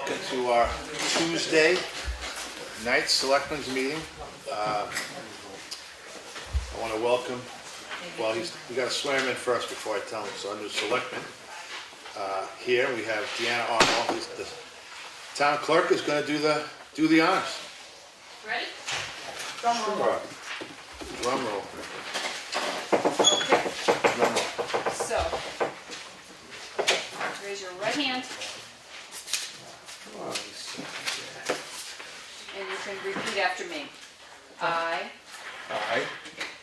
welcome to our Tuesday night Selectmen's meeting. I want to welcome, well, we got to swear him in first before I tell him. So our new Selectman here, we have Deanna Arnold. The town clerk is going to do the honors. Ready? Drum roll. Sure. Drum roll. Okay, Drum roll. so, raise your right hand and you can repeat after me. I I,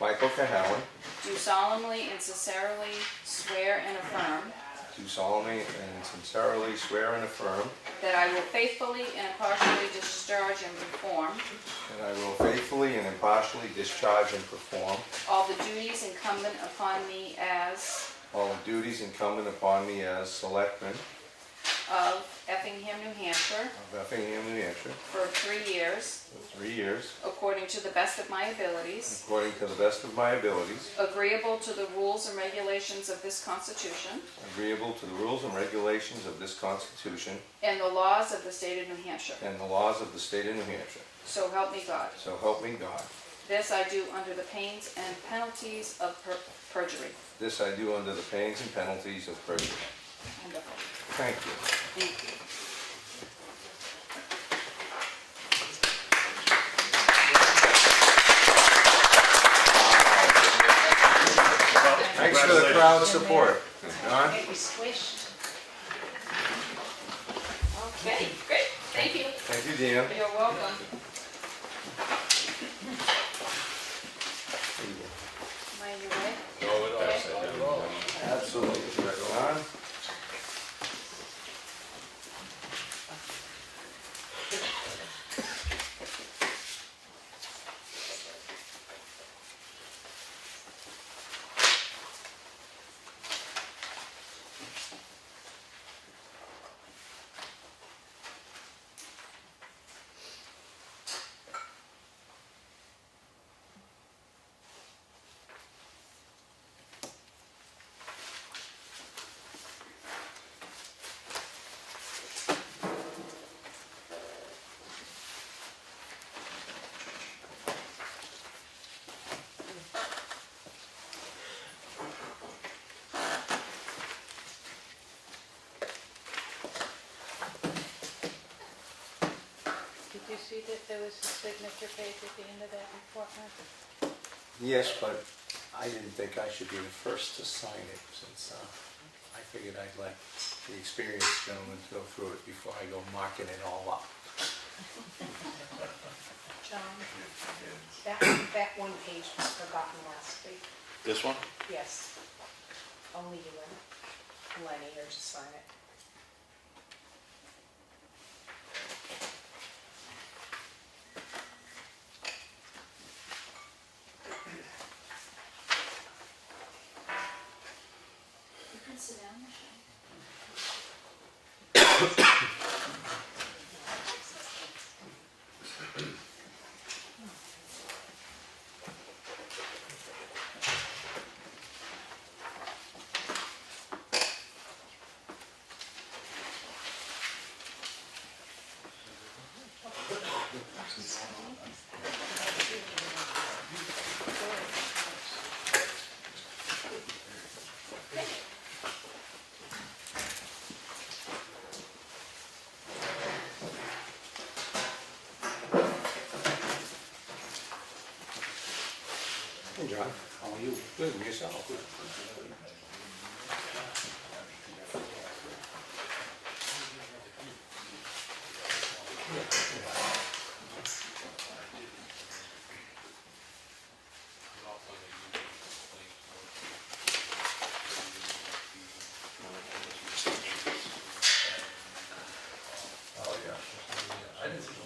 Michael Cahalane, do solemnly and sincerely swear and affirm do solemnly and sincerely swear and affirm that I will faithfully and impartially discharge and perform that I will faithfully and impartially discharge and perform all the duties incumbent upon me as all the duties incumbent upon me as Selectman of Effingham, New Hampshire of Effingham, New Hampshire for 3 years, for 3 years, according to the best of my abilities, according to the best of my abilities, agreeable to the rules and regulations of this Constitution agreeable to the rules and regulations of this Constitution and the laws of the state of New Hampshire. and the laws of the state of New Hampshire. So help me God. So help me God. This I do under the pains and penalties of perjury. This I do under the pains and penalties of perjury. Wonderful. Thank you. Thank you. Thanks for the crowd support. John? Okay, we squished. Okay, great. Thank you. Thank you, Deanna. You're welcome. Am I in your way? Absolutely. John? Did you see that there was a signature page at the end of that report, Martha? Yes, but I didn't think I should be the first to sign it since I figured I'd let the experienced gentleman go through it before I go marking it all up. John, that one page was forgotten last week. This one? Yes. Only you and Lenny are to sign it. You can sit down, Michelle. Hey, John. How are you? Good, and yourself? Oh, yeah. I didn't see something.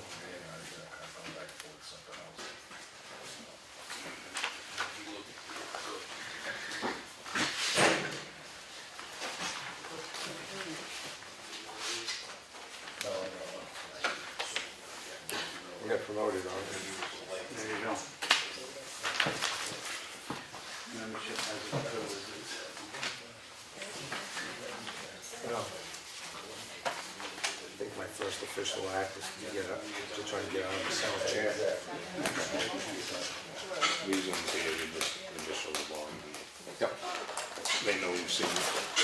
You got promoted on it. There you go. Membership has its privileges. I think my first official act is to try to get out of the Senate chair. These ones here, you just initial the bond. Yep. They know you've seen it.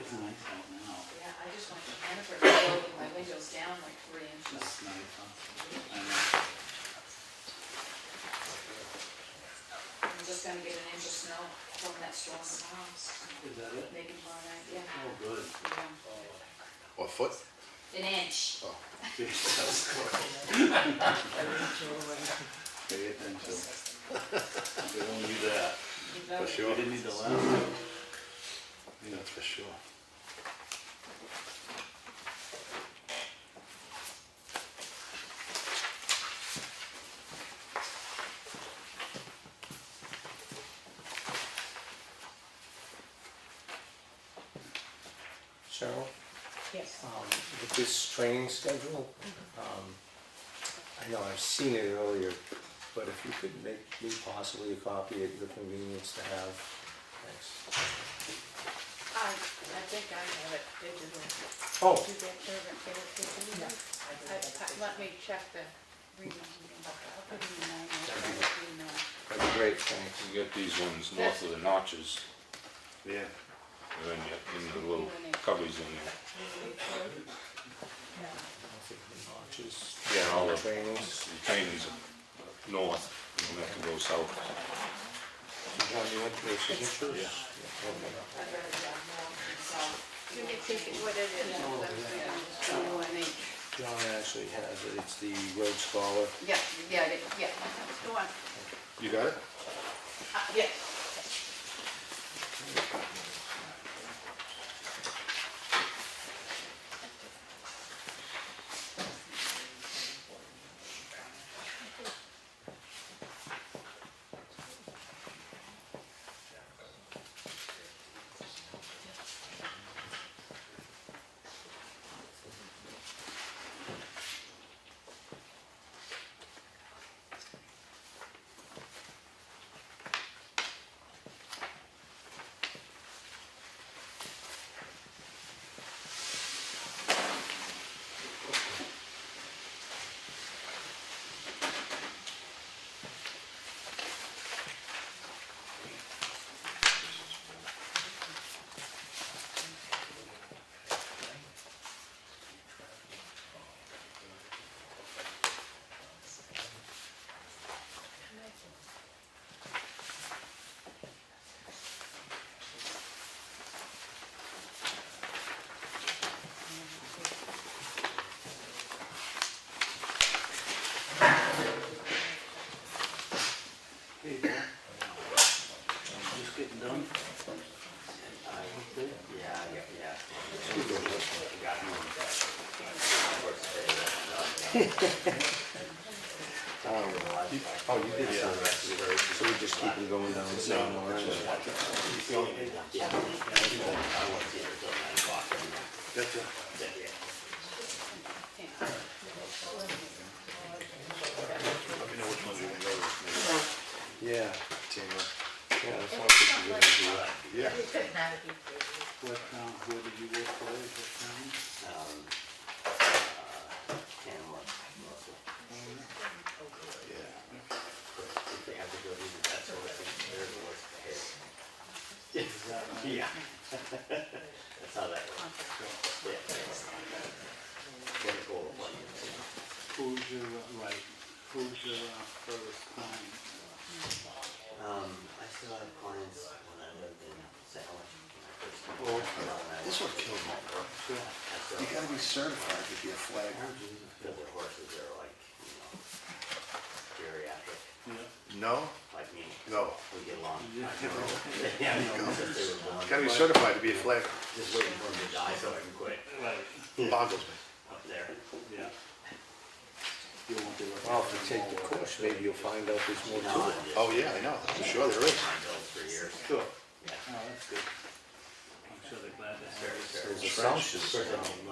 It's nice out now. Yeah, I just went to Hannaford and broke my windows down like 3 inches. It's nice, huh? I know. I'm just gonna get an inch of snow from that storm tomorrow. Is that it? Maybe tomorrow night, yeah. Oh, good. Yeah. Or foot? An inch. Oh, Pay attention. We don't need that. You for voted. sure. We didn't need the last one. That's for sure. Cheryl, Yes. with this training schedule, I know I've seen it earlier, but if you could make me possibly a copy at your convenience to have, thanks. I think I have it digitally. Oh, Did you get the? Let me check the reading. I'll put it in my email. that'd be great, thanks. You get these ones north of the notches, Yeah. and then you in the little cubbies in there. Notches. Yeah, all the Trainings. trainings are north, you don't have to go south. John, you went to the signatures? Yeah. Okay. I'd rather drive north than south. Give me what it is. ONH. John actually has it, it's the Road Scholar. Yeah, yeah. Go on. You got it? Yes. Hey, Bill. Just getting done? Oh, you did sign that, so we just keep them going down the same line. That's it. Let me know which ones you're gonna go with. Yeah, Teamwork. yeah, that's one thing we're gonna do. Yeah. What town, where did you work for? What town? Yeah. That's how that works. Yeah. Who's your, right, who's your first time? I still have clients when I lived in Sandwich. Oh, this one killed me, bro. You gotta be certified to be a flagger. Because their horses are like, geriatric. Yeah. No? Like mean, No, we get along. Yeah. Yeah, since they were born. gotta be certified to be a flag. Just waiting for them to die so I can quit Right, Boggles me. up there. yeah. You won't be looking Well, at if you them take all the over. course, maybe you'll find out there's more No, to I'm it. just. Oh, yeah, I know, I'm sure there is. My bills for years. Sure. Yeah. Oh, that's good. I'm sure they're glad to have Very, you. very. There's assumptions.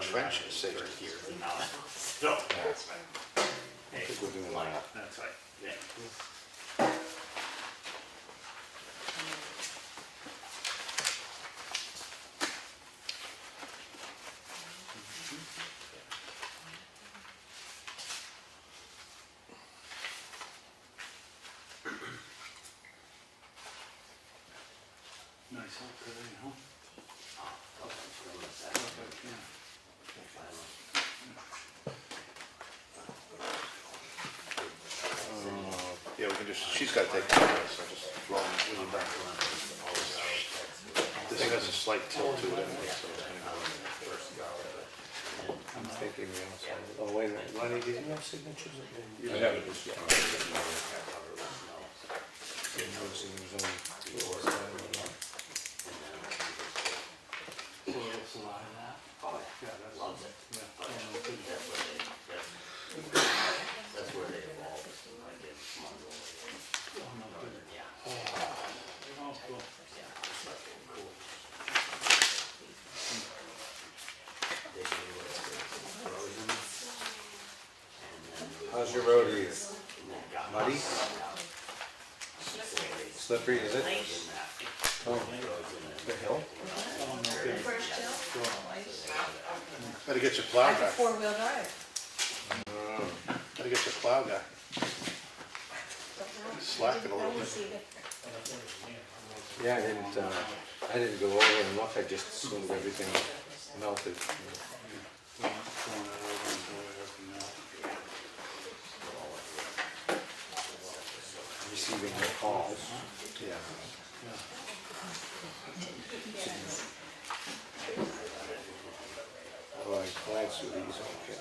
French is safe. First years and now, so. Hey, think we're doing line that. up. That's right. Yeah. Nice out today, huh? Oh, okay, so that's that. Perfect, yeah. Yeah, we can just, she's gotta take care of it, so just throw them in the back. This has a slight tilt to it, anyway, so it's gonna go. I'm thinking we also, oh, wait a minute, Lenny, did you have signatures? I have it. Noticing there was only two or something. So it's a lot of that. Oh, Yeah, that's. loves it. Yeah. That's where they, that's where they evolved, like in Mongol. Yeah. Oh, cool. Yeah, it's like cool. They do erosion. And then. How's your road here? And then got Muddy? Slippery, is it? Oh, the hill? Better get your plow I have guy, four-wheel drive. better get your plow guy. Slacking a little bit. Yeah, I didn't go over and look, I just assumed everything melted. Going over and doing everything else. Receiving the calls. Yeah. Oh, I glanced through these, okay.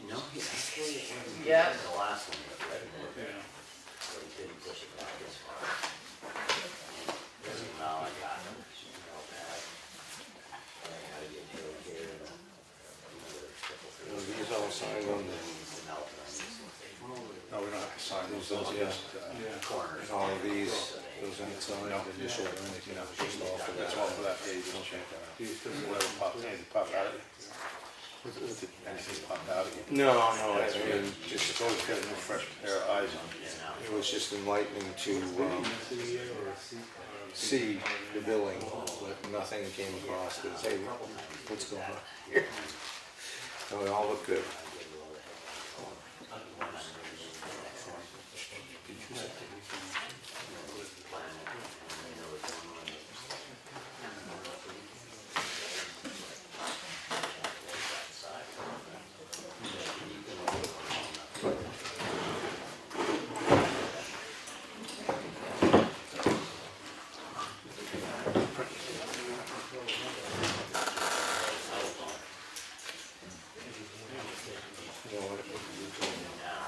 No, he actually, Yeah. the last one, Yeah. but he didn't push it back as far. And now I got him, pad. I gotta get Joe here and, Are these all signed on the, No, we don't have to sign those, Those, those are yeah. just, Yeah. corners. and all of these, those aren't signed, initial or anything, that was just all for that. that's all for that page, don't check that out. Whatever pop, anything pop out of it. Anything pop out of it. No, no, I mean, Just, it's always got a new fresh pair of eyes on it. it was just enlightening to see the billing, but nothing came across that, hey, what's going on here? No, it all looked good.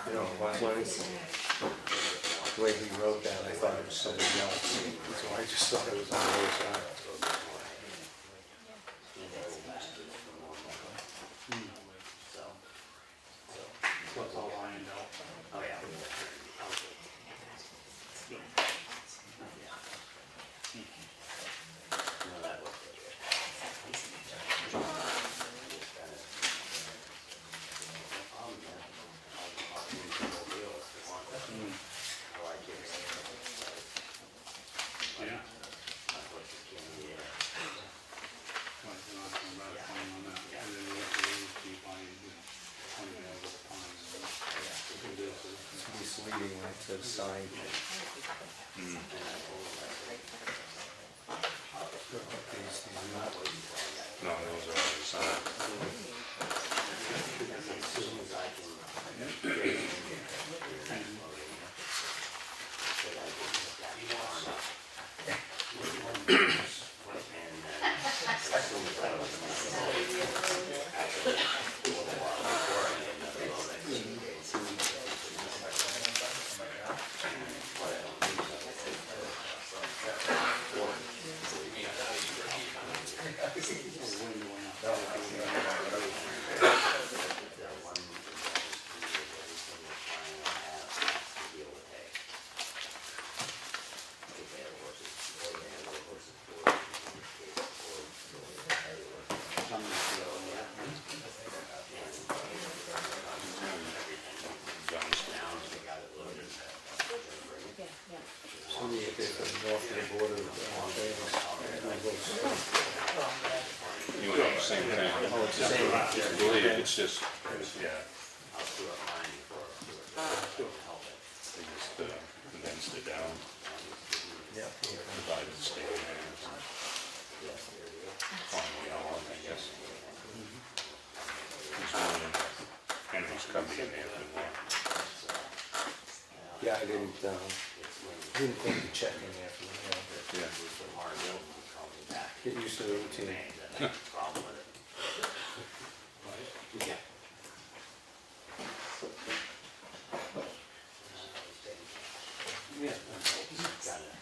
You know, last night, the way he wrote that, I thought it was somebody else, so I just thought it was on the other side. So it's all lined out. Oh, yeah. No, that was Yeah. Yeah. Like, you're not gonna write a fine on that. And then you have to leave the fine, you know, 20 days of the fine. And do this, It's misleading when it says signed. These not. No, those are already signed. As soon as I can. And then, as soon as I was Board of You want the same thing? Oh, it's the same. I believe it's just, I'll screw up mine for help it. they just condensed it down, Yeah. divided the state hands. Finally, I guess. He's willing, Henry's cubby in there if you want. Yeah, I didn't think to check in there for the, Yeah. get used to the routine. Problem with it. Yeah. Yeah. Got it.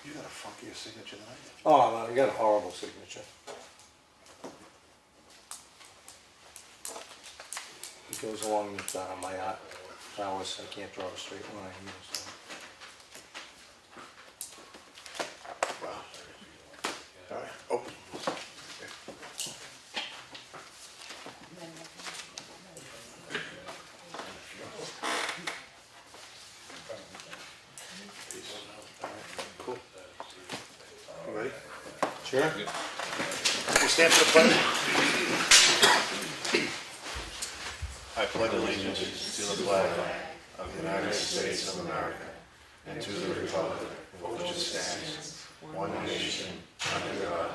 You got a funkier signature than I did. Oh, you got a horrible signature. It goes along with my art prowess. I can't draw a straight line either, so. Wow. All right, open. Cool. You ready? Sure. We'll stand for the pledge. I pledge allegiance to the flag of the United States of America and to the republic for which it stands, one nation, under God,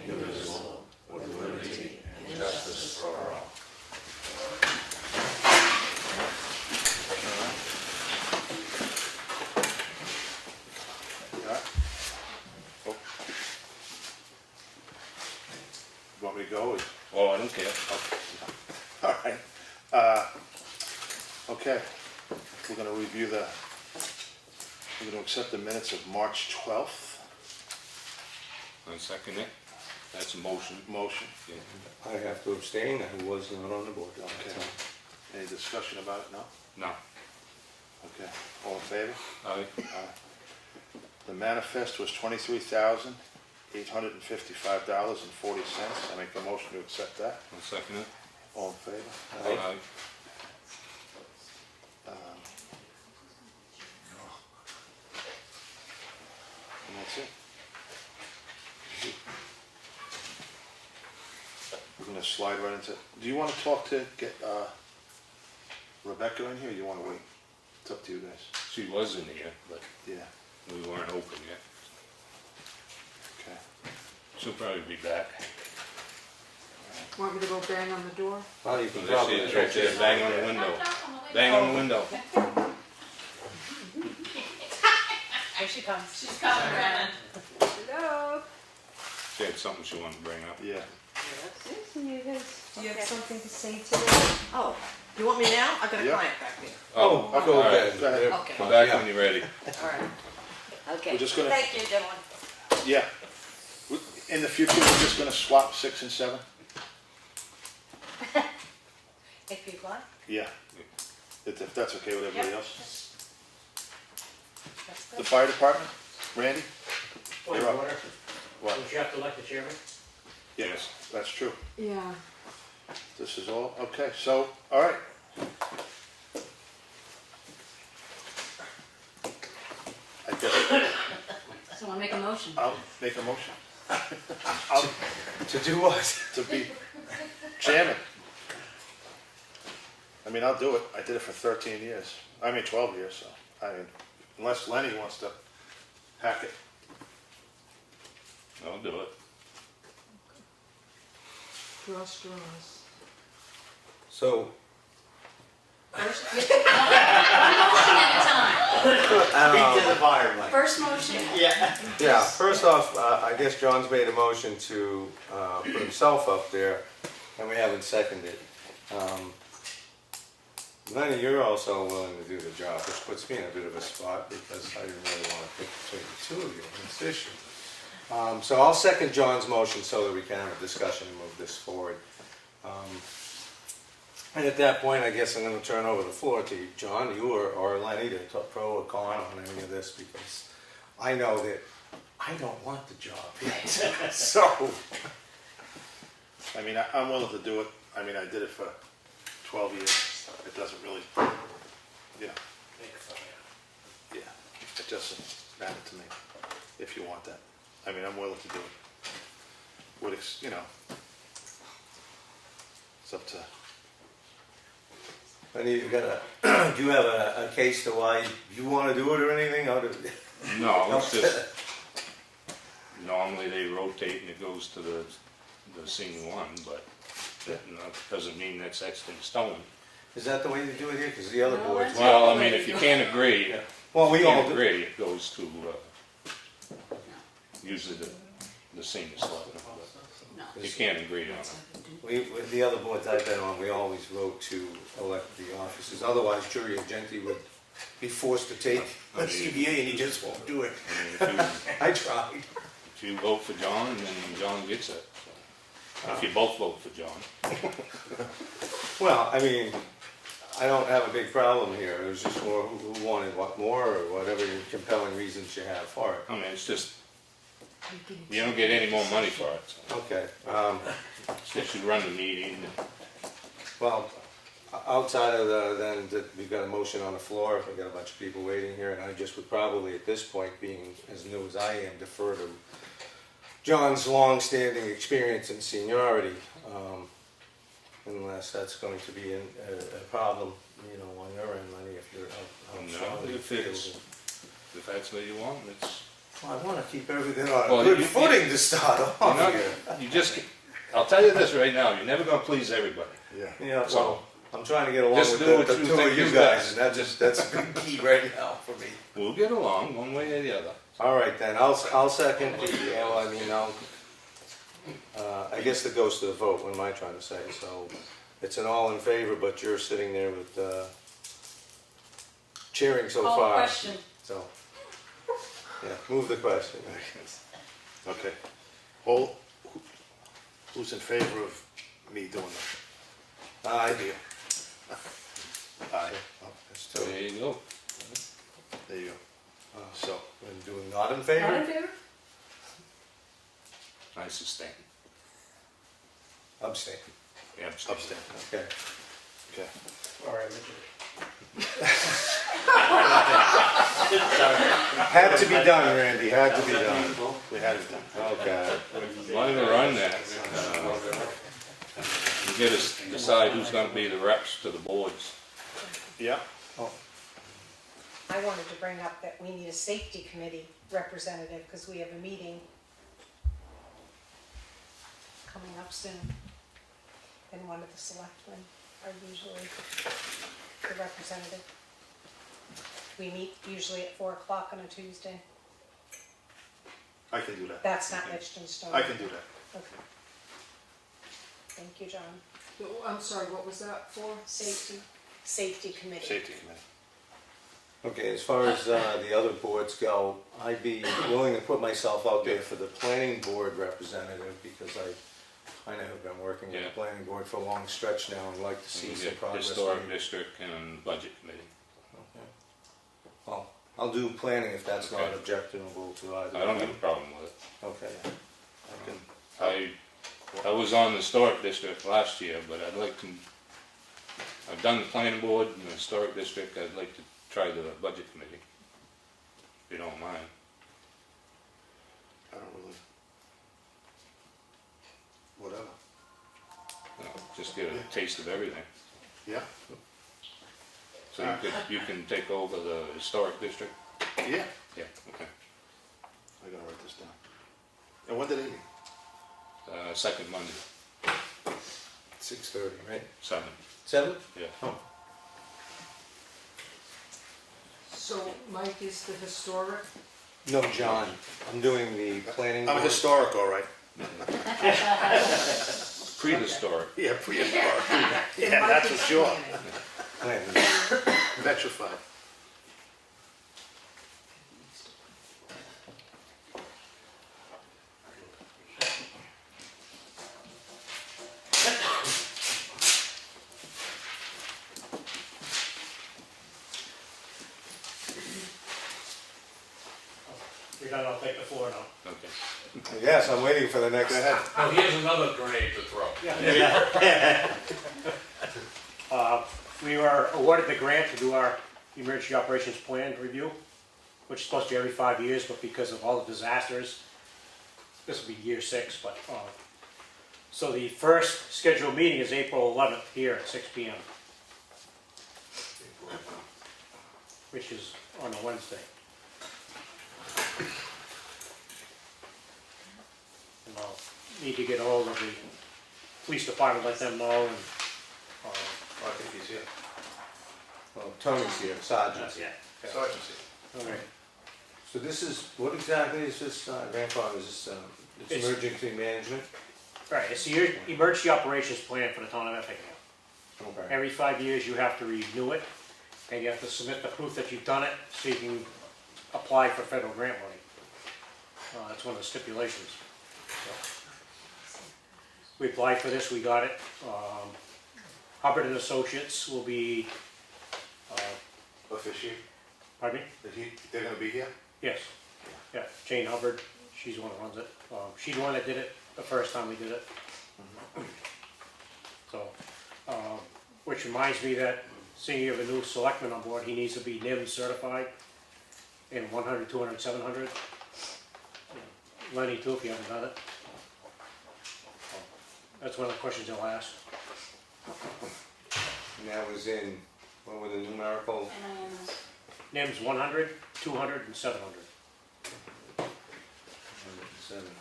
indivisible, with liberty and justice for all. All right. Oh. You want me to go? Oh, I don't care. All right. Okay, we're going to review we're going to accept the minutes of March 12th. I second it. That's a motion. Motion. Yeah. I have to abstain. I was not on the board at the Okay. time. Any discussion about it? No? No. Okay. All in favor? Aye. The manifest was $23,855.40. I make a motion to accept that. I'll second it. All in favor? Aye. And that's it. We're going to slide right into, do you want to talk to, get Rebecca in here, or you want to wait? It's up to you guys. She was in here, but Yeah, we weren't open yet. okay. She'll probably be back. Want me to go bang on the door? Well, you can There she probably. is, right there. Bang on the window. Bang on the window. Here she comes. She's coming around. Hello? She had something she wanted to bring up. Yeah. Do you have something to say today? Oh, you want me now? I've got a Yeah. client back there. Oh, Okay, go all right. ahead. Go ahead. Okay, Come back Yeah. when you're ready. all right. Okay. We're just gonna- Thank you, gentlemen. Yeah. In the future, we're just going to swap 6 and 7? If you'd like. Yeah. If that's okay with everybody else. That's The good. fire department, Randy? Point You're of up. order, What? don't you have to elect the chairman? Yes, that's true. Yeah. This is all, okay, so, all right. I guess So I'll make a motion. I'll make a motion To do what? to be chairman. I mean, I'll do it. I did it for 13 years. I mean, 12 years, so, I mean, unless Lenny wants to hack it. I'll do it. Draw straws. So, First, one motion at a time. Speak to the fire, Mike. First motion. yeah, first off, I guess John's made a motion to put himself up there, and we haven't seconded. Lenny, you're also willing to do the job, which puts me in a bit of a spot because I didn't really want to pick between the two of you on this issue. So I'll second John's motion so that we can have a discussion and move this forward. And at that point, I guess I'm gonna turn over the floor to you, John, you or Lenny, to talk pro or con on any of this, because I know that I don't want the job yet. So, I mean, I'm willing to do it. I mean, I did it for 12 years. It doesn't really, you know, yeah, it doesn't matter to me if you want that. I mean, I'm willing to do it. You know, it's up to, Lenny, you got a, do you have a case to why you wanna do it or anything, or do? No, it's just, normally they rotate and it goes to the senior one, but that doesn't mean that's etched in stone. Is that the way they do it here? Because the other No, boards. that's- Well, I mean, if you can't agree, Well, we all can't do. agree, it goes to, usually the senior selectman. No. You can't agree on it. With the other boards I've been on, we always vote to elect the officers. Otherwise, Jury Agenti would be forced to take a CBA and he just won't do it. I mean, I tried. if you vote for John, then John gets it. If you both vote for John. Well, I mean, I don't have a big problem here. It was just more who wanted what more or whatever compelling reasons you have for it. I mean, it's just, you don't get any more money for it. So. Okay. It's just you run the meeting. Well, outside of we've got a motion on the floor. We've got a bunch of people waiting here, and I just would probably, at this point, being as new as I am, defer to John's long-standing experience and seniority, unless that's going to be a problem, you know, on your end, Lenny, if you're how No, strongly you if feel. if that's what you want, it's. Well, I want to keep everything on Well, a good you- footing to start You're off not, here. you just, I'll tell you this right now, you're never gonna please everybody. yeah. Yeah, So, well, I'm trying to get along just with do what the you two think of you is guys, best. and that's a big key right now for me. We'll get along one way or the other. All right, then, I'll second the, well, I mean, I guess that goes to the vote, what am I trying to say? So, it's an all in favor, but you're sitting there with, cheering so Call the far. question. So, yeah, move the question. Okay. Who's in favor of me doing that? I do. Aye. Oh, that's So two. there you go. There you go. So, And doing not in Not favor? in favor? I sustain. Abstain. Yeah, abstain. Okay. Okay. All right, Richard. Had to be done, Randy, had to be done. We had it done. Okay. While you run that, you get to decide who's gonna be the reps to the boards. Yeah. I wanted to bring up that we need a safety committee representative, because we have a meeting coming up soon. And one of the selectmen are usually the representative. We meet usually at 4 o'clock on a Tuesday. I can do that. That's not etched in stone. I can do that. Okay. Thank you, John. I'm sorry, what was that for? Safety committee. Safety committee. Okay, as far as the other boards go, I'd be willing to put myself out there for the planning board representative, because I kind of have been working with the Yeah. planning board for a long stretch now and like to see You some get progress. Historic made. district and budget committee. Okay. Well, I'll do planning if that's not Okay. objectionable to either. I don't have a problem with it. Okay. I can- I was on the historic district last year, but I'd like to, I've done the planning board and the historic district, I'd like to try the budget committee, if you don't mind. I don't really. Whatever. Just get a taste of everything. Yeah. So you can take over the historic district? Yeah. Yeah, okay. I gotta write this down. And when did it meet? Second Monday, 6:30, right? 7, 7? yeah. So Mike is the historic? No, John. I'm doing the planning I'm board. historic, all right. Prehistoric. Yeah, prehistoric. Yeah, that's for sure. Planning. Petrified. done, I'll take the floor now. Okay. Yes, I'm waiting for the next. Go ahead. Now, here's another grenade to throw. We were awarded the grant to do our emergency operations plan review, which is supposed to be every 5 years, but because of all the disasters, this will be year 6, but, so the first scheduled meeting is April 11th here at 6 p.m., which is on a Wednesday. And I'll need to get hold of the police department, let them know, and, I think he's here. Well, Tony's here, Sergeant's here. Sergeant's here. all right. So this is, what exactly is this, grandfather, is this, it's It's- emergency management? Right, it's the emergency operations plan for the town of Effingham. Okay. Every 5 years, you have to renew it, and you have to submit the proof that you've done it, so you can apply for federal grant money. That's one of the stipulations. So, we applied for this, we got it. Hubbard and Associates will be, Officiate. pardon me? They're gonna be here? Yes, yeah, Jane Hubbard, she's the one that runs it. She's the one that did it the first time we did it. So, which reminds me that, seeing you have a new selectman on board, he needs to be NIM certified in 100, 200, 700. Lenny too, if you haven't done it. So, that's one of the questions they'll ask. And that was in, what were the numerical? NIM's 100, 200, and 700. 700.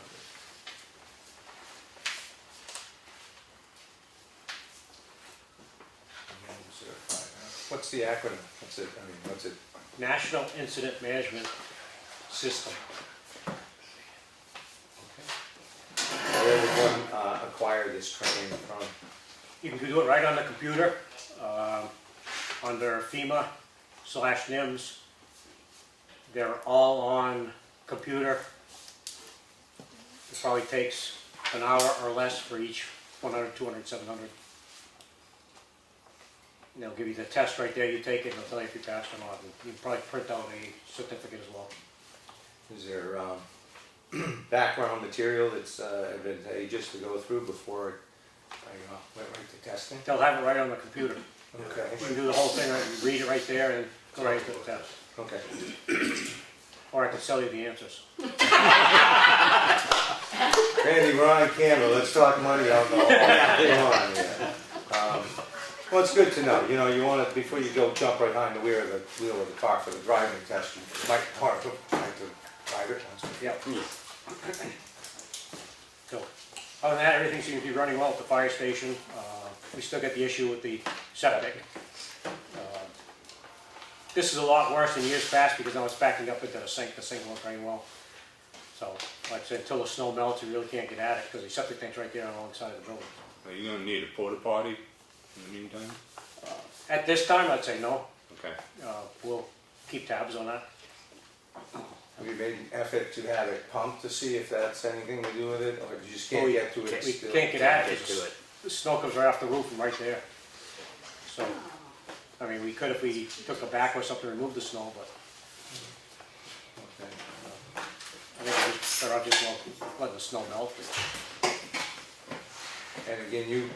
What's the acronym? What's it, I mean, what's it? National Incident Management System. Where would one acquire this training from? You can do it right on the computer, under FEMA/NIMS. They're all on computer. It probably takes an hour or less for each 100, 200, 700. And they'll give you the test right there, you take it, and they'll tell you if you passed or not. And you can probably print out a certificate as well. Is there background material that's advantageous to go through before it went right to testing? They'll have it right on the computer. Okay. You can do the whole thing, right? You read it right there and go right into the test. Okay. Or I can sell you the answers. Randy, we're on camera, let's talk money, alcohol. Come on, yeah. Well, it's good to know, you want to, before you go jump right behind the wheel of the car for the driving test, you might want to try to drive it once. Yep. So, other than that, everything seems to be running well at the fire station. We still get the issue with the septic. This is a lot worse than years past because now it's backing up into the sink won't drain well. So, like I said, until the snow melts, you really can't get at it because the septic tank's right there alongside of the building. Are you gonna need a porta potty in the meantime? At this time, I'd say no. Okay. We'll keep tabs on that. Have you made an effort to have it pumped to see if that's anything to do with it, or you just Oh, can't we get to it We still? can't get at it. The snow comes right off the roof and right there. So, I mean, we could if we took a back or something, remove the snow, but Okay. I think we're just better off just letting the snow melt. And again, you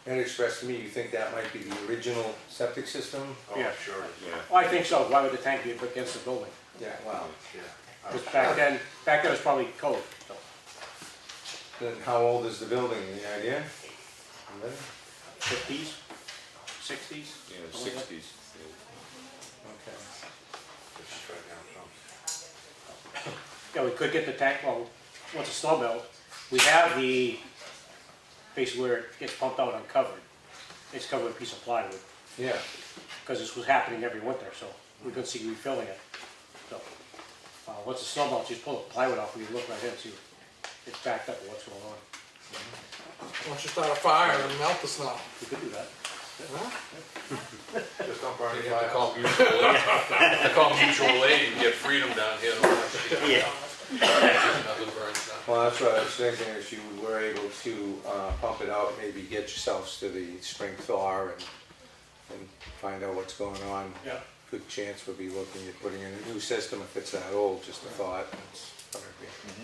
had expressed to me, you think that might be the original septic system? Yeah. Sure. Yeah. Well, I think so. Why would the tank be against the building? Yeah, wow. Yeah. Because back then it was probably code, so. Then how old is the building, any idea? 50s, 60s? Yeah, something like that. 60s. Okay. Yeah, we could get the tank, well, once the snow melt, we have the, basically where it gets pumped out uncovered. It's covered with a piece of plywood, Yeah, because this was happening every winter, so we could see refilling it. So, once the snow melts, just pull the plywood off, we look right in, see it's backed up with what's going on. Once you start a fire and melt the snow. We could do that. Just don't burn You the have to fire. call mutual aid. I call mutual aid and get freedom down here. Yeah. Nothing burns down. well, that's what I was thinking, if you were able to pump it out, maybe get yourselves to the spring thaw and find out what's going on. Yeah. Good chance we'll be looking at putting in a new system if it's that old, just a thought.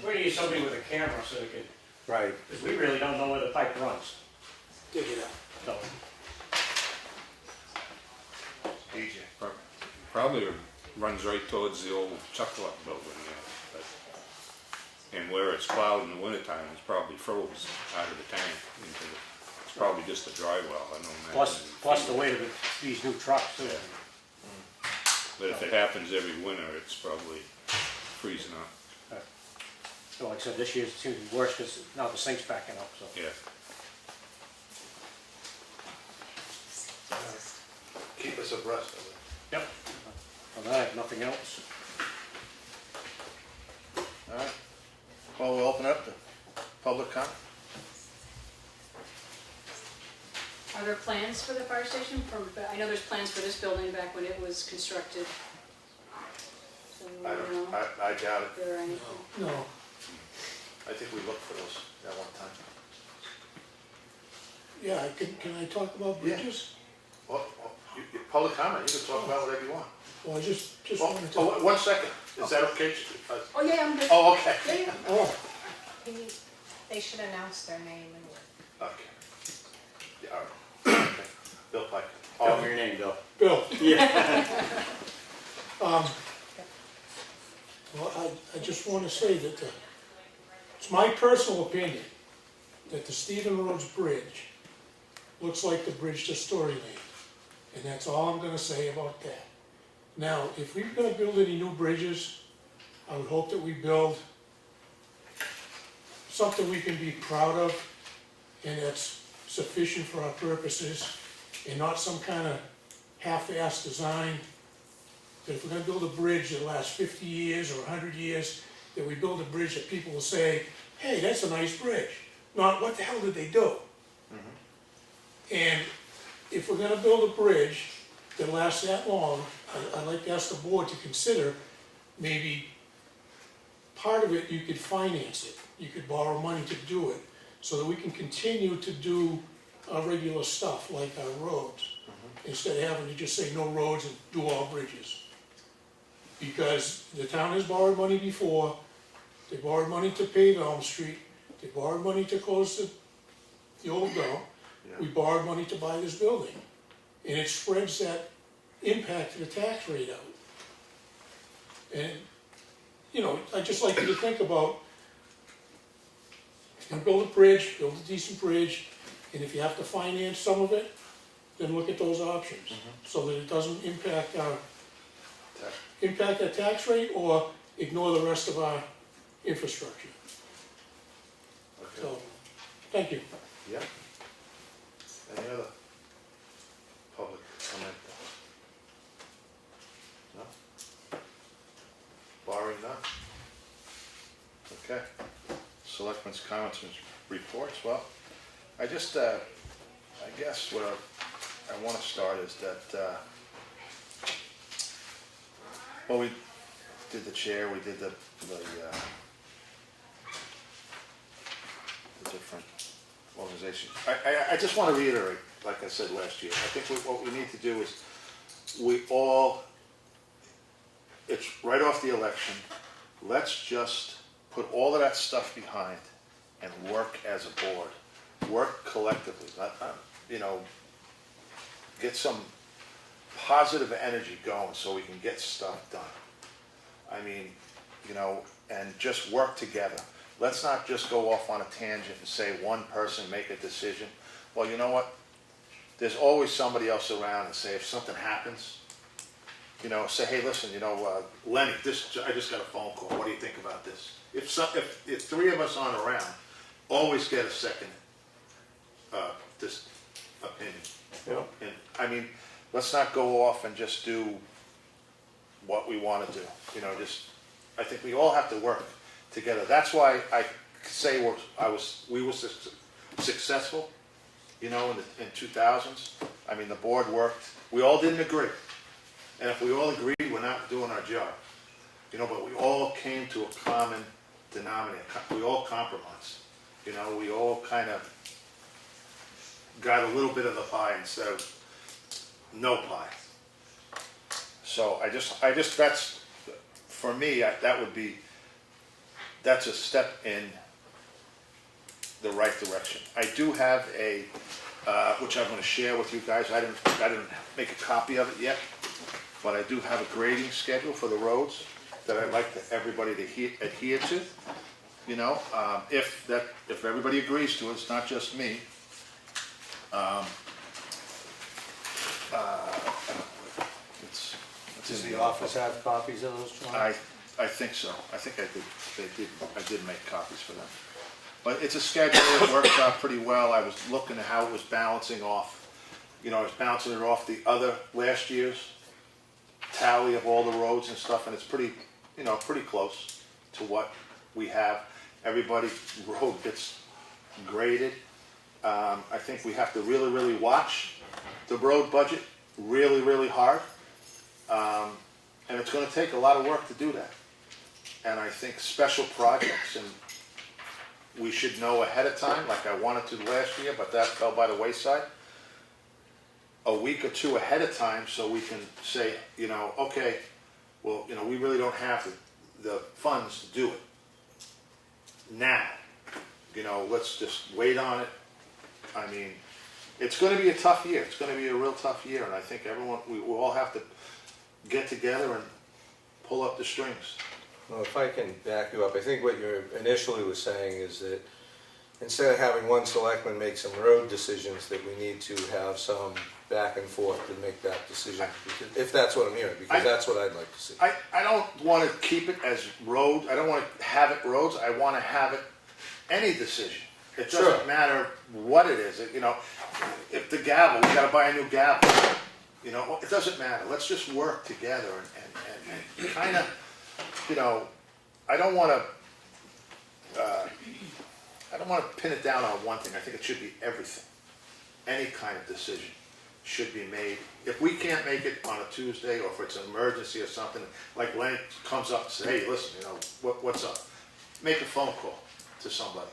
We need somebody with a camera so they can, Right. because we really don't know where the pipe runs, Dig it up. so. DJ. Probably runs right towards the old chocolate building there. And where it's plowed in the wintertime, it's probably froze out of the tank into the, it's probably just a dry well, I don't know. Plus the weight of these new trucks too. But if it happens every winter, it's probably freezing up, So like I said, this year it seems to be worse because now the sink's backing up, so. yeah. Keep us abreast of it. Yep. Well, I have nothing else. All right. Well, we'll open up the public comment. Are there plans for the fire station? I know there's plans for this building back when it was constructed. So, I don't, I doubt it. If there are any. No, I think we looked for those at one time. yeah, can I talk about bridges? Well, public comment, you can talk about whatever you want. Well, I just Oh, wanted to. oh, 1 second. Is that okay? Oh, yeah, I'm good. Oh, okay. Yeah, yeah. Oh, They should announce their name and Okay. Yeah, all right. Okay. Bill Pike. Tell me your name, Bill. Bill. Well, I just want to say that it's my personal opinion that the Stephen Rhodes Bridge looks like the bridge to Storyland. And that's all I'm gonna say about that. Now, if we're gonna build any new bridges, I would hope that we build something we can be proud of and that's sufficient for our purposes and not some kind of half-assed design. That if we're gonna build a bridge that lasts 50 years or 100 years, that we build a bridge that people will say, hey, that's a nice bridge. Not, what the hell did they do? And if we're gonna build a bridge that lasts that long, I'd like to ask the board to consider maybe part of it, you could finance it. You could borrow money to do it, so that we can continue to do our regular stuff, like our roads, instead of having to just say no roads and do all bridges. Because the town has borrowed money before, they borrowed money to pave Elm Street, they borrowed money to close the old dump, we borrowed money to buy this building. And it spreads that impact to the tax rate out. And, you know, I'd just like you to think about, if you're gonna build a bridge, build a decent bridge, and if you have to finance some of it, then look at those options, so that it doesn't impact our tax rate or ignore the rest of our infrastructure. Okay. So, thank you. Yeah. Any other public comment? No? Barring none? Okay. Selectmen's comments and reports. Well, I just, I guess where I want to start is that, well, we did the chair, we did the different organizations. I just want to reiterate, like I said last year, I think what we need to do is, it's right off the election, let's just put all of that stuff behind and work as a board, work collectively, you know, get some positive energy going so we can get stuff done. I mean, you know, and just work together. Let's not just go off on a tangent and say one person make a decision. Well, you know what? There's always somebody else around and say if something happens, you know, say, hey, listen, you know, Lenny, I just got a phone call. What do you think about this? If three of us aren't around, always get a second this opinion. Yep. And I mean, let's not go off and just do what we want to do. You know, I think we all have to work together. That's why I say we were successful, you know, in 2000s. I mean, the board worked. We all didn't agree. And if we all agreed, we're not doing our job. You know, but we all came to a common denominator. We all compromised. You know, we all kind of got a little bit of the pie instead of no pie. So I just that's, for me, that would be that's a step in the right direction. I do have a, which I'm gonna share with you guys, I didn't make a copy of it yet, but I do have a grading schedule for the roads that I'd like everybody to adhere to. You know, if everybody agrees to it, it's not just me. Does the office have copies of those, John? I think so. I think I did make copies for them. But it's a schedule, it works out pretty well. I was looking at how it was balancing off. You know, I was bouncing it off the other last year's tally of all the roads and stuff, and it's pretty, you know, pretty close to what we have. Everybody's road gets graded. I think we have to really, really watch the road budget really, really hard. And it's gonna take a lot of work to do that. And I think special projects, and we should know ahead of time, like I wanted to last year, but that fell by the wayside. A week or two ahead of time, so we can say, you know, okay, well, you know, we really don't have the funds to do it now. You know, let's just wait on it. I mean, it's gonna be a tough year. It's gonna be a real tough year, and I think everyone, we all have to get together and pull up the strings. Well, if I can back you up, I think what you initially was saying is that instead of having one selectman make some road decisions, that we need to have some back and forth to make that decision, if that's what I'm hearing, because that's what I'd like to see. I don't want to keep it as road, I don't want to have it roads, I want to have it any decision. It doesn't matter what it is, you know, if the gavel, we gotta buy a new gavel, you know, it doesn't matter, let's just work together and kind of, you know, I don't want to pin it down on one thing. I think it should be everything. Any kind of decision should be made. If we can't make it on a Tuesday, or if it's an emergency or something, like Len comes up and says, hey, listen, you know, what's up? Make a phone call to somebody.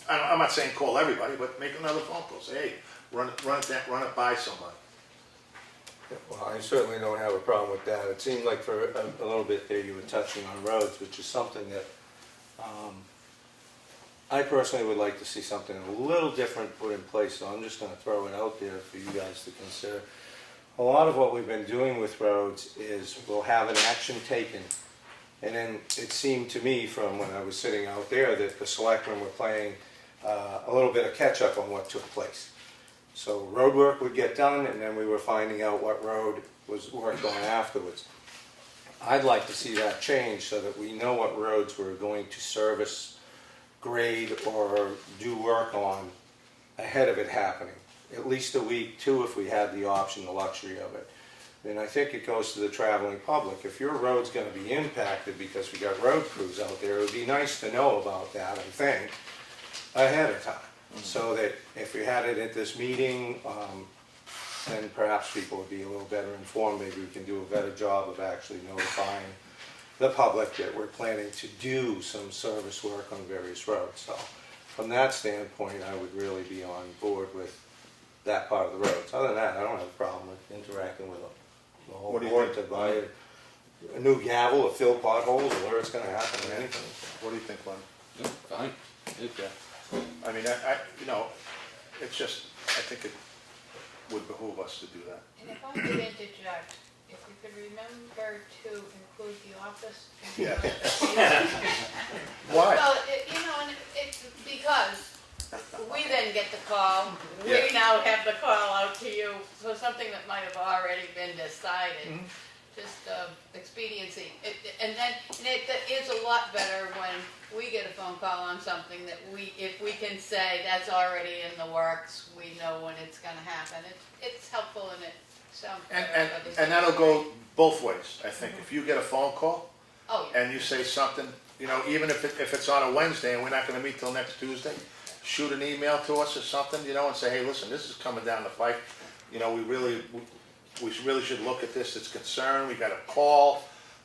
I'm not saying call everybody, but make another phone call. Say, hey, run it by somebody. Well, I certainly don't have a problem with that. It seemed like for a little bit there you were touching on roads, which is something that I personally would like to see something a little different put in place, so I'm just going to throw it out there for you guys to consider. A lot of what we've been doing with roads is we'll have an action taken, and then it seemed to me from when I was sitting out there that the selectmen were playing a little bit of catch up on what took place. So road work would get done, and then we were finding out what road was worked on afterwards. I'd like to see that change so that we know what roads we're going to service, grade, or do work on ahead of it happening. At least a week, two, if we had the option, the luxury of it. And I think it goes to the traveling public. If your road's going to be impacted because we got road crews out there, it would be nice to know about that, I think, ahead of time. So that if we had it at this meeting, then perhaps people would be a little better informed. Maybe we can do a better job of actually notifying the public that we're planning to do some service work on various roads. So from that standpoint, I would really be on board with that part of the roads. Other than that, I don't have a problem with interacting with the whole board to buy a new gavel, to fill potholes, or where it's going to happen, or anything. What do you think, Len? Yeah, fine. Okay. I mean, you know, it's just, I think it would behoove us to do that. And if I could interject, if we could remember to include the office. Yeah. Why? Well, you know, and it's because we then get the call, we Yeah. now have the call out to you, so something that might have already been decided. Just expediency, and it is a lot better when we get a phone call on something that if we can say that's already in the works, we know when it's going to happen. It's helpful and it sounds. And that'll go both ways. I think if you get a phone call, oh, yeah. and you say something, you know, even if it's on a Wednesday and we're not going to meet till next Tuesday, shoot an email to us or something, you know, and say, hey, listen, this is coming down the pipe. You know, we really should look at this. It's concerned. We got a call.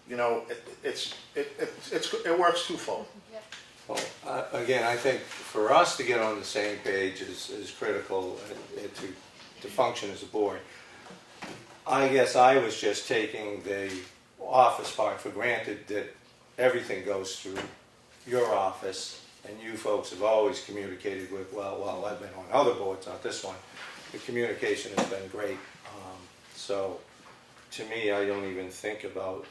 You know, it works twofold. Yeah. Well, again, I think for us to get on the same page is critical to function as a board. I guess I was just taking the office part for granted that everything goes through your office, and you folks have always communicated with, well, I've been on other boards, not this one, the communication has been great. So, to me, I don't even think about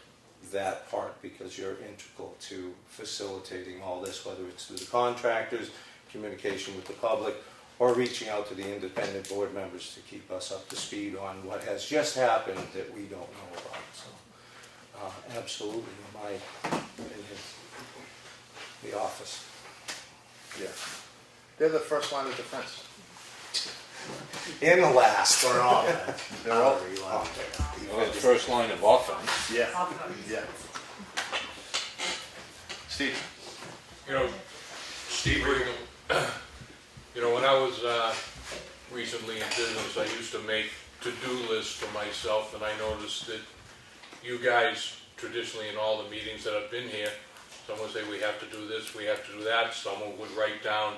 that part because you're integral to facilitating all this, whether it's through the contractors, communication with the public, or reaching out to the independent board members to keep us up to speed on what has just happened that we don't know about. So, absolutely, in my opinion, the office. Yeah. They're the first line of defense. In the last. For all. They're all. Well, the first line of offense. Yeah, yeah. Steve? You know, Steve Regal, you know, when I was recently in business, I used to make to-do lists for myself, and I noticed that you guys, traditionally in all the meetings that I've been here, someone would say, we have to do this, we have to do that, someone would write down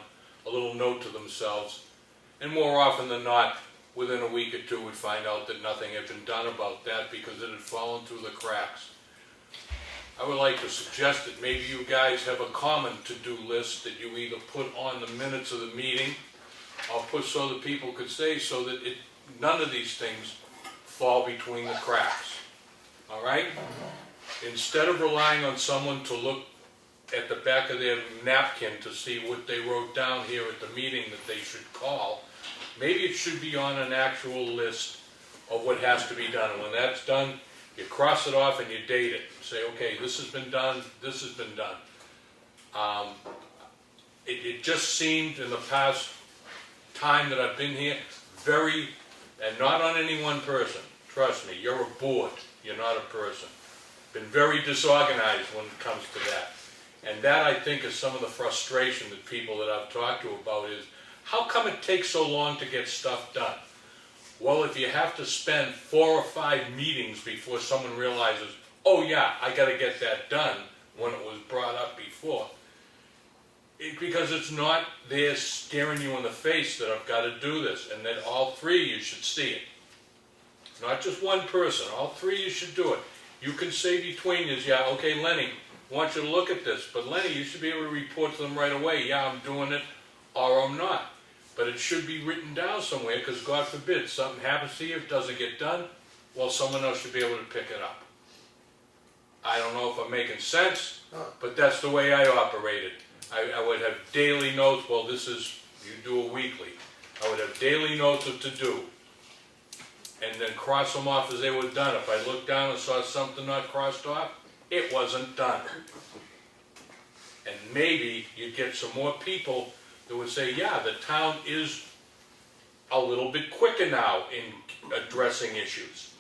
a little note to themselves, and more often than not, within a week or two, would find out that nothing had been done about that because it had fallen through the cracks. I would like to suggest that maybe you guys have a common to-do list that you either put on the minutes of the meeting or put so that people could say so that none of these things fall between the cracks. All right? Instead of relying on someone to look at the back of their napkin to see what they wrote down here at the meeting that they should call, maybe it should be on an actual list of what has to be done. And when that's done, you cross it off and you date it. Say, okay, this has been done, this has been done. It just seemed in the past time that I've been here, and not on any one person, trust me, you're a board, you're not a person. Been very disorganized when it comes to that. And that, I think, is some of the frustration that people that I've talked to about is, how come it takes so long to get stuff done? Well, if you have to spend 4 or 5 meetings before someone realizes, oh yeah, I gotta get that done when it was brought up before, because it's not there staring you in the face that I've gotta do this, and that all 3 of you should see it. Not just one person, all 3 of you should do it. You can say between you, yeah, okay, Lenny, I want you to look at this, but Lenny, you should be able to report to them right away, yeah, I'm doing it, or I'm not. But it should be written down somewhere, because God forbid, something happens to you, it doesn't get done, well, someone else should be able to pick it up. I don't know if I'm making sense, but that's the way I operated. I would have daily notes, well, this is, you do it weekly. I would have daily notes of to do, and then cross them off as they were done. If I looked down and saw something not crossed off, it wasn't done. And maybe you'd get some more people that would say, yeah, the town is a little bit quicker now in addressing issues.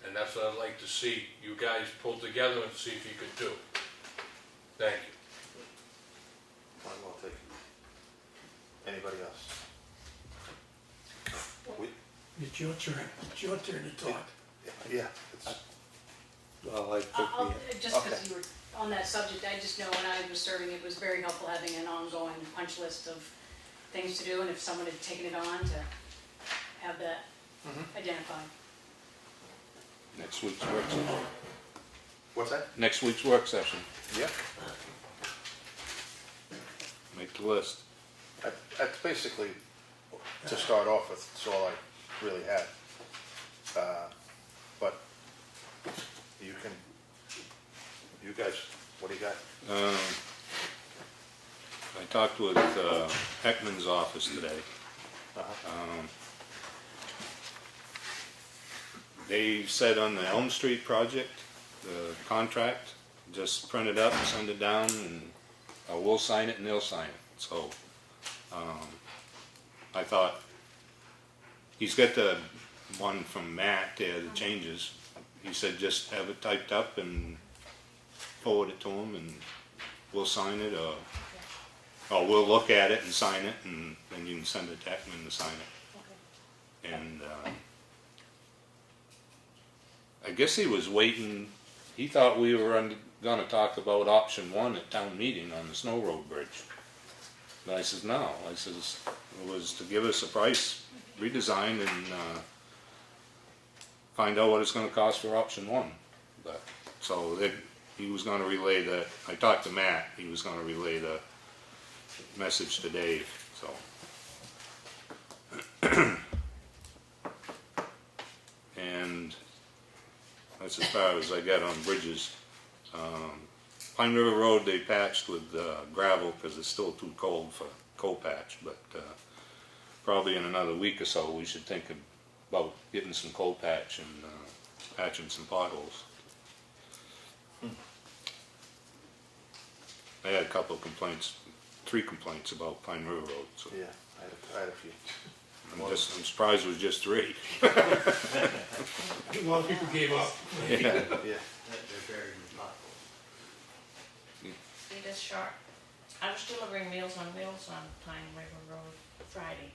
And that's what I'd like to see you guys pull together and see if you could do. Thank you. Point well taken. Anybody else? It's your turn to talk. Yeah. Well, I think Just because you were on that subject, I just know when I was serving, it was very helpful having an ongoing punch list of things to do, and if someone had taken it on, to have that identified. Next week's work session. What's that? Next week's work session. Yeah. Make the list. That's basically, to start off with, that's all I really had. But you guys, what do you got? I talked with Heckman's office today. They said on the Elm Street project, the contract, just print it up and send it down, and we'll sign it and they'll sign it. So I thought, he's got the one from Matt there, the changes. He said just have it typed up and forward it to him, and we'll sign it, or we'll look at it and sign it, and then you can send it to Heckman to sign it. And I guess he was waiting, he thought we were gonna talk about option 1 at town meeting on the Snow Road Bridge. But I says, no, I says, it was to give us a price, redesign, and find out what it's gonna cost for option 1. But, so he was gonna relay the, I talked to Matt, he was gonna relay the message to Dave, so. And that's as far as I got on bridges. Pine River Road, they patched with gravel because it's still too cold for coal patch, but probably in another week or so, we should think about getting some coal patch and patching some potholes. I had a couple of complaints, 3 complaints about Pine River Road, so Yeah, I had a few. I'm surprised it was just 3. A lot of people gave up. Yeah. Yeah. Be this short. I was delivering Meals on Wheels on Pine River Road Friday.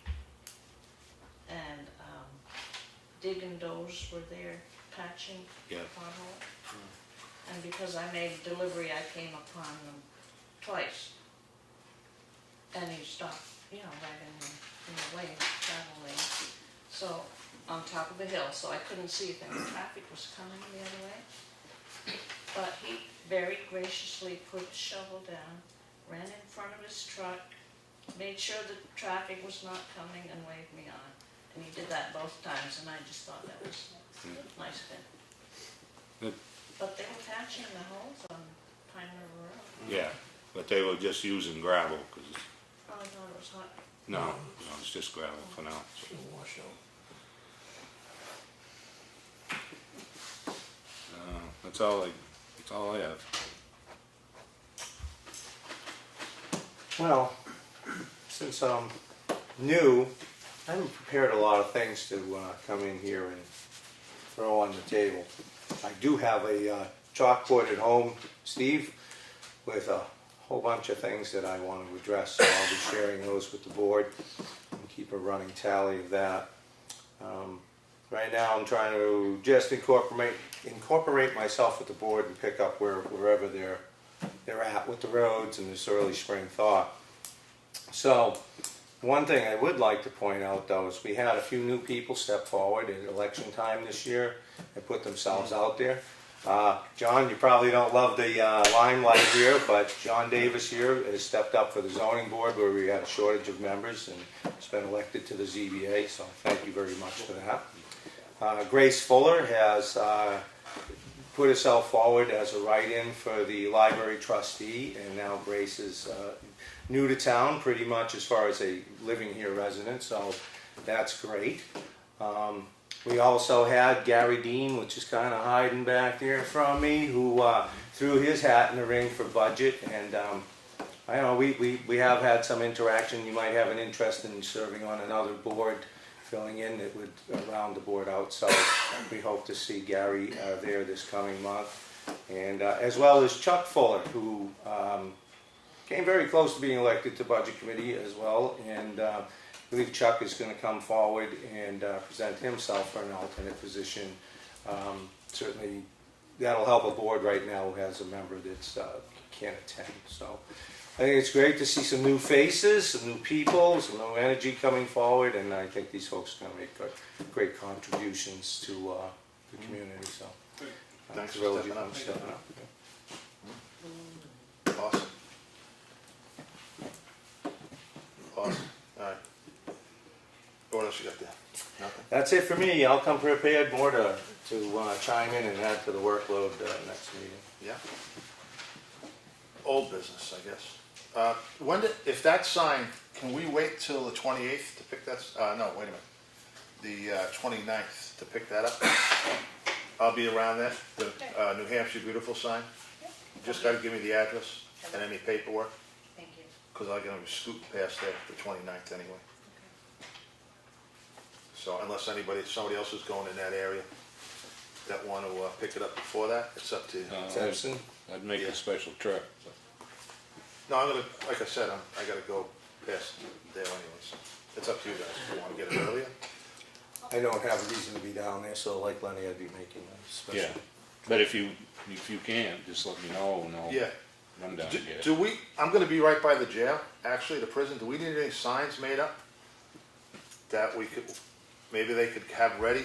And Dig and Doze were there patching the Yeah. pothole. And because I made delivery, I came upon them twice. And he stopped, right in the way, travel lane. So, on top of a hill, so I couldn't see if any traffic was coming the other way. But he very graciously put a shovel down, ran in front of his truck, made sure the traffic was not coming, and waved me on. And he did that both times, and I just thought that was nice of him. Good. But they were patching the holes on Pine River Road. Yeah, but they were just using gravel, because, Oh, I thought it was hot. no, it's just gravel for now. It'll wash out. That's all I have. Well, since I'm new, I haven't prepared a lot of things to come in here and throw on the table. I do have a chalkboard at home, Steve, with a whole bunch of things that I want to address, so I'll be sharing those with the board and keep a running tally of that. Right now, I'm trying to just incorporate myself with the board and pick up wherever they're at with the roads and this early spring thaw. So, one thing I would like to point out though is we had a few new people step forward at election time this year and put themselves out there. John, you probably don't love the limelight here, but John Davis here has stepped up for the zoning board where we had a shortage of members and has been elected to the ZBA, so thank you very much for that. Grace Fuller has put herself forward as a write-in for the library trustee, and now Grace is new to town pretty much as far as a living here resident, so that's great. We also had Gary Dean, which is kind of hiding back there from me, who threw his hat in the ring for budget, and I don't know, we have had some interaction. You might have an interest in serving on another board, filling in that would round the board out, so we hope to see Gary there this coming month. And as well as Chuck Fuller, who came very close to being elected to Budget Committee as well, and I believe Chuck is going to come forward and present himself for an alternate position. Certainly that'll help a board right now who has a member that can't attend. So I think it's great to see some new faces, some new people, some new energy coming forward, and I think these folks are going to make great contributions to the community. So Thanks for thrilled stepping you up. stepping up. Awesome. Awesome, alright. What else you got there? Nothing? That's it for me. I'll come prepared more to chime in and add to the workload next meeting. Yeah. Old business, I guess. If that sign, can we wait till the 28th to pick that, no, wait a minute. The 29th to pick that up? I'll be around there, the New Hampshire Beautiful sign. You just gotta give me the address and any paperwork, Thank you. because I'm gonna scoot past there the 29th anyway. So unless somebody else is going in that area that want to pick it up before that, it's up to you. Simpson? I'd make Yeah. a special trip. But No, I'm gonna, like I said, I gotta go past there anyways. It's up to you guys, if you wanna get it earlier. I don't have a reason to be down there, so like Lenny, I'd be making a special. yeah, but if you can't, just let me know and I'll Yeah. run down Do and get it. do we, I'm gonna be right by the jail, actually, the prison, do we need any signs made up? That we could, maybe they could have ready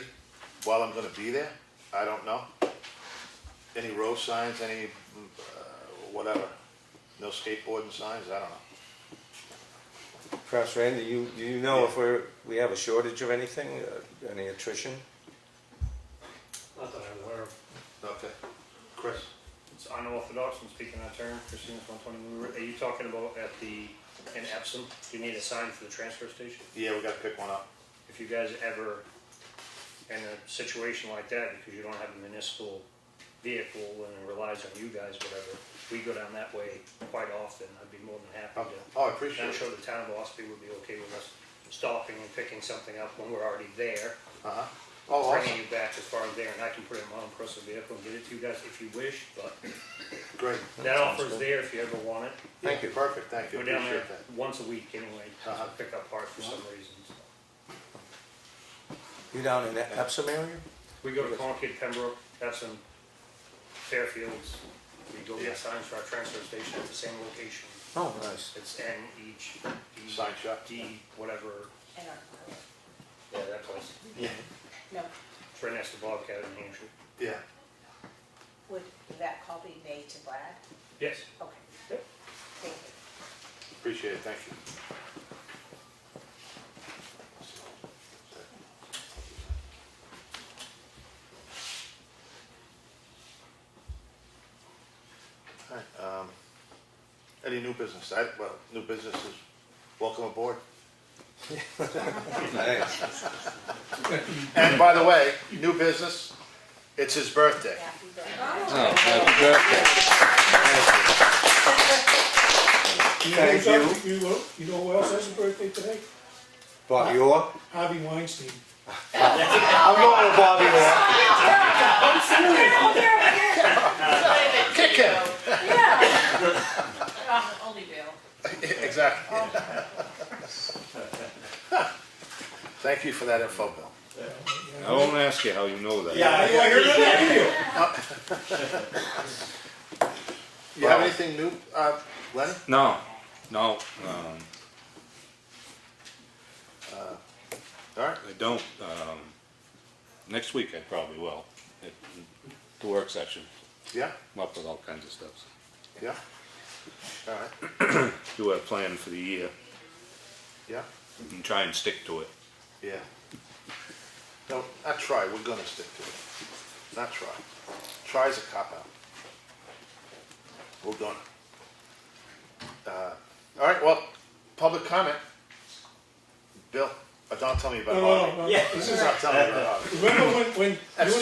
while I'm gonna be there? I don't know. Any road signs, any whatever. No skateboarding signs, I don't know. Perhaps, Randy, do you know if we have a shortage of anything, any attrition? Not that I'm aware of. Okay. Chris? It's unorthodox, I'm speaking out of turn, Christine's 120. Are you talking about in Epsom, you need a sign for the transfer station? Yeah, we gotta pick one up. If you guys ever in a situation like that, because you don't have a municipal vehicle and it relies on you guys, whatever, we go down that way quite often, I'd be more than happy to. Oh, I appreciate I'm it. sure the town of Ospey would be okay with us stopping and picking something up when we're already there, Uh-huh. Oh, awesome. bringing you back as far as there, and I can put it in my own personal vehicle and get it to you guys if you wish, but Great. that sounds offer's good. there if you ever want it. Thank you. Perfect, thank you. Go down there Appreciate that. once a week anyway, Uh-huh. to pick up parts for some reasons. You down in the Epsom area? We go to Concord, Pembroke, Epsom, Fairfields, we go Yeah. get signs for our transfer station at the same location. Oh, nice. It's N, each, Sign shop? D, whatever, And yeah, that place. Yeah. no, It's right next to Bobcat in Hampshire. Yeah. would that call be made to Brad? Yes. Okay. Yep. Thank you. Appreciate it, thank you. All right, any new business? Well, new business is welcome aboard. Thanks. And by the way, new business, it's his birthday. Happy birthday. Oh, happy birthday. Thank you. You know who else has a birthday today? Bobby Orr? Harvey Weinstein. I'm going with Bobby Orr. Kick him. Only Bill. Exactly. Thank you for that info, Bill. I won't ask you how you know that. I heard that video. You have anything new, Lenny? No, no, All right, I don't. Next week I probably will, at the work session, yeah, come up with all kinds of stuff. yeah. All right, Do a plan for the year yeah, and try and stick to it. yeah. No, not try, we're gonna stick to it. Not try. Try's a cop-out. We're gonna. All right, well, public comment. Bill, don't tell me about Harvey. No. This is not telling me about Harvey. Remember when That's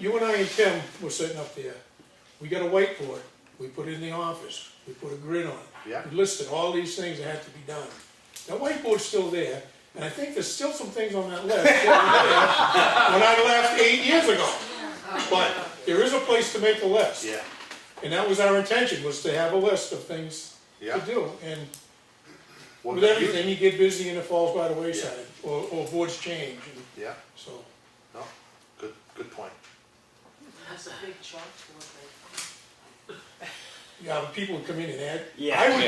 you and I and Tim were sitting up there, we got a whiteboard, we put it in the office, we put a grid on it. Yeah. We listed all these things that had to be done. That whiteboard's still there, and I think there's still some things on that list that were there when I left 8 years ago. But there is a place to make a list. Yeah, And that was our intention, was to have a list of things yeah. to do. And Well, with everything, you get busy and it falls by the wayside, or boards change, and Yeah, so. no, good point. That's a big chalkboard. Yeah, but people would come in and add. Yeah. I would.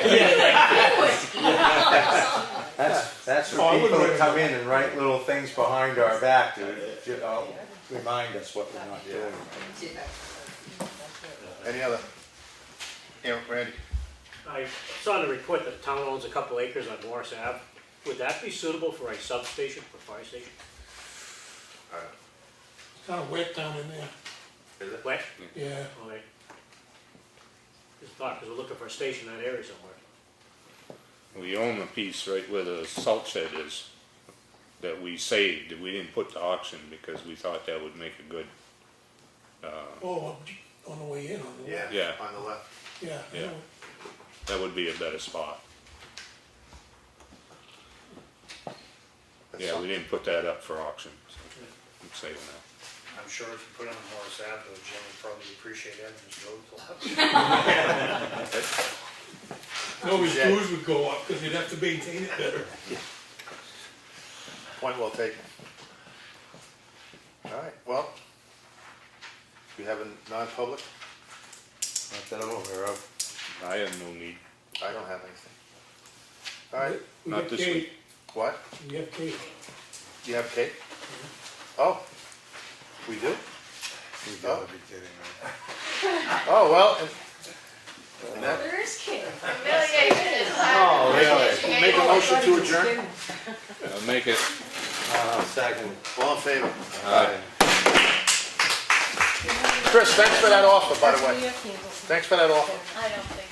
That's Oh, for I people wouldn't to write come it. in and write little things behind our back to remind us what we're not doing. Any other? Yeah, Randy? I saw in the report that the town owns a couple acres on Morris Ave. Would that be suitable for a substation, for a fire station? It's kind of wet down in there. Is it? Wet? Yeah. Okay. Just thought, because we're looking for a station in that area somewhere. We own a piece right where the salt shed is that we saved, we didn't put to auction because we thought that would make a good, Oh, on the way in, on the left. Yeah. On the left. Yeah. I Yeah. know. that would be a better spot. That's Yeah, we something. didn't put that up for auction, so I'm saving that. I'm sure if you put it on Morris Ave, though, Jim would probably appreciate that in his road closed. No, his Yeah. dues would go up, because you'd have to maintain it better. Point well taken. All right, well, we have a non-public? Not that I'm aware of. I have no need. I don't have anything. All right, We Not have this Kate, week. what? we have Kate. Do you have cake? Oh, we do? You gotta be kidding me. Oh, well, There is kidding. Humiliation is Oh, hard. really? Make a motion to adjourn. Make it, Second. All in favor? Aye. Chris, thanks for that offer, by the way. Your candles. Thanks for that offer. I don't think